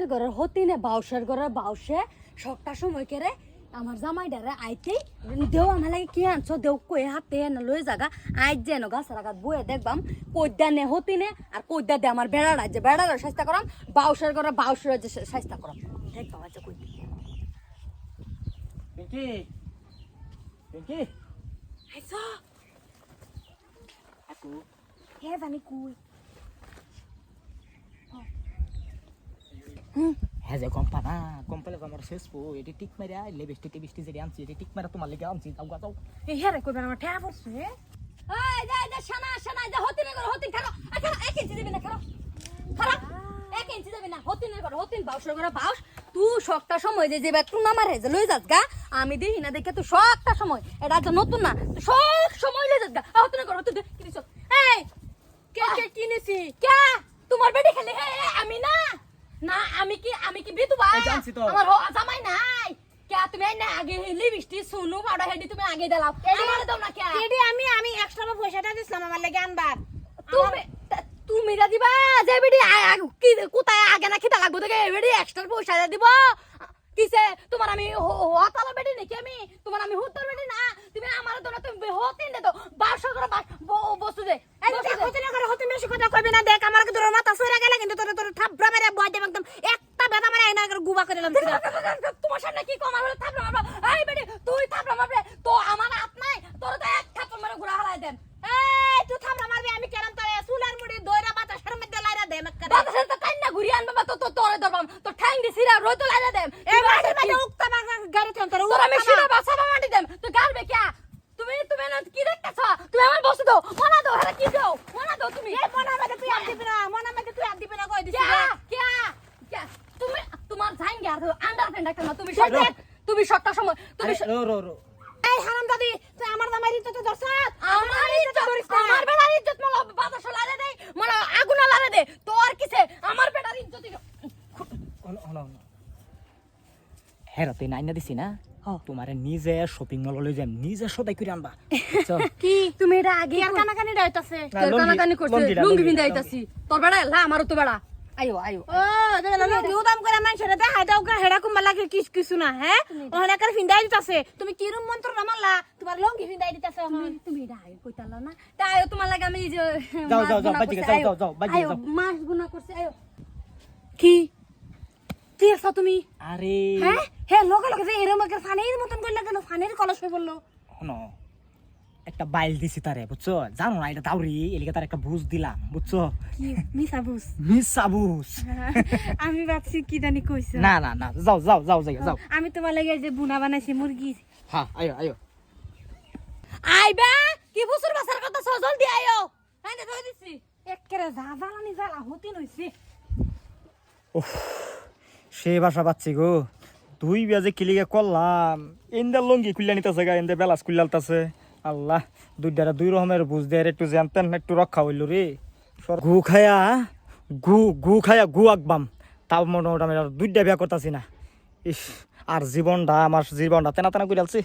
হতিনের ঘরের হতিনে বাউসের ঘরের বাউসে সবটা সময় কেরে আমার জামাইডারে আইতেই দেও আমার লাগে কি আনছো দেও কই হাতে না লই জাগা আইজ যেন গাছের আঘাত বয়ে দেখবাম কইদা নে হতিনে আর কইদা দে আমার বেড়াড়া যে বেড়াড়ার চেষ্টা করাম বাউসের ঘরে বাউসের যে চেষ্টা করাম দেখবাম আজ কই পিঙ্কি পিঙ্কি আইছো আকু হে জানি কই হ্যাঁ যে কম্পালে আমার শেষ পো এটি টিক মারে আইলে বেষ্টি যে আনছি এটি টিক মারে তোমার লেগে আনছি যাও যাও এই হেরে কইবেন আমার ঠেয়া পড়ছে এই যা শানা যা হতিনের ঘরে হতিন খালো আচ্ছা 1 ইঞ্চি দিবি না খালো খারাপ 1 ইঞ্চি দিবি না হতিনের ঘরে হতিন বাউসের ঘরে বাউস তুই সবটা সময় যে একটু নামারে যে লই যাস গা আমি দেখি না দেখে তুই সবটা সময় এটা যে নতুন না তুই সব সময় লই যাস গা হতিনের ঘরে হতিন কি দিছ এই কে কিনেছি কে তোমার বেটি খেলে আমি না না আমি কি বিধবা জানছি তো আমার জামাই নাই কে তুমি না আগে লিপস্টিক সুনু পাউডার হেডি তুমি আগে দাও আমারে দাও না কে এডি আমি এক্সট্রা পয়সাটা দিছিলাম আমার লাগি আনবার তুমি দা দিবা যে বেডি কি কোথায় আগে না খিদা লাগবো দেখে বেডি এক্সট্রা পয়সা দিবা কিসে তোমার আমি হতালা বেডি নাকি আমি তোমার আমি হুত্তর বেডি না তুমি আমার দাও না তুমি হতিন দে তো 1200 করে বস্তু দে এই যে হতিন করে হতিন বেশি কথা কইবি না দেখ আমার কি তোর মাথা সইরা গেল কিন্তু তোর থাবড়া মেরে বয় দেব একদম একটা বেদা মারে আইনা করে গুবা করে দিলাম তোমার সামনে কি কম আমার থাবড়া মারবা এই বেডি তুই থাবড়া মারবে তো আমার হাত নাই তোর তো এক থাপড় মারে ঘুরা হালাই দেন এই তুই থাবড়া মারবি আমি কেরাম তোরে সুলার মুড়ি দইরা বাতাসের মধ্যে লাইরা দে মত করে বাতাসের তো কান্না ঘুরি আনবা তো তোরে ধরবাম তো ঠ্যাং দি সিরা রই তো লাইরা দেম এই মাটির মধ্যে উক্তা বাগা গাড়ি চল তোর তোর আমি সিরা বাসাবা মাটি দেম তুই গালবে কে তুমি না কি দেখতেছ তুমি আমার বসে দাও মনা দাও হ্যাঁ কি দাও মনা দাও তুমি এই মনা মধ্যে তুই আর দিবি না মনা মধ্যে তুই আর দিবি না কই দিছিস কে তুমি তোমার জাইঙ্গা আর আন্ডারপ্যান্ট একটা না তুমি সবটা সময় তুমি রো এই হারাম দাদি তুই আমার জামাই ইজ্জত দরছ আমার ইজ্জত আমার বেটার ইজ্জত মলা বাতাস লারে দেই মলা আগুন লারে দে তোর কিসে আমার বেটার ইজ্জত হ্যাঁ তুই নাইনা দিছি না তোমারে নিজে শপিং মল লই যাম নিজে সদাই করে আনবা কি তুমি এটা আগে আর কানাকানি ডাইতাছে তোর কানাকানি করছে লুঙ্গি বিন্দাইতাছি তোর বেড়া লা আমারও তো বেড়া আইও ও দেখলা লুঙ্গি উদাম করে মানুষের দে হাইটাও কা হেডা কুম্বা লাগে কিছু না হ্যাঁ ওহনে কার ফিন্দাই দিতাছে তুমি কি রুম মন্ত্র নামালা তোমার লুঙ্গি ফিন্দাই দিতাছে তুমি এটা আগে কইতালা না তাই তোমার লাগে আমি যে যাও বাজি যাও বাজি যাও মাস গুনাহ করছে আইও কি কি আছো তুমি আরে হ্যাঁ হ্যাঁ লগে লগে যে এরকম একটা ফানের মতন কইলা কেন ফানের কলস হয়ে বললো শোনো একটা বাইল দিছি তারে বুঝছো জানো না এটা দাউরি এলিকে তার একটা বুঝ দিলাম বুঝছো কি মিসাবুস মিসাবুস আমি ভাবছি কি জানি কইছো না যাও আমি তোমার লাগে যে বুনা বানাইছি মুরগি হ্যাঁ আয়ো আইবা কি বুসুর বাসার কথা জলদি আইও হ্যাঁ না ধরে দিছি একেরে জালানি জ্বালা হতে নইছে সে বাসা পাচ্ছি গো দুই বেজে কিলিগে করলাম ইন্দা লঙ্গি খুললা নিতেছে গা ইন্দা বেলাস খুললালতাছে আল্লাহ দুই রকমের বুঝ দেয় একটু জানতেন একটু রক্ষা হইল রে গু খায়া গু আঁকবাম তাও মোটামুটি আমি দুইটা বিয়া করতেছি না ইস আর জীবনটা তেনা করে আলছি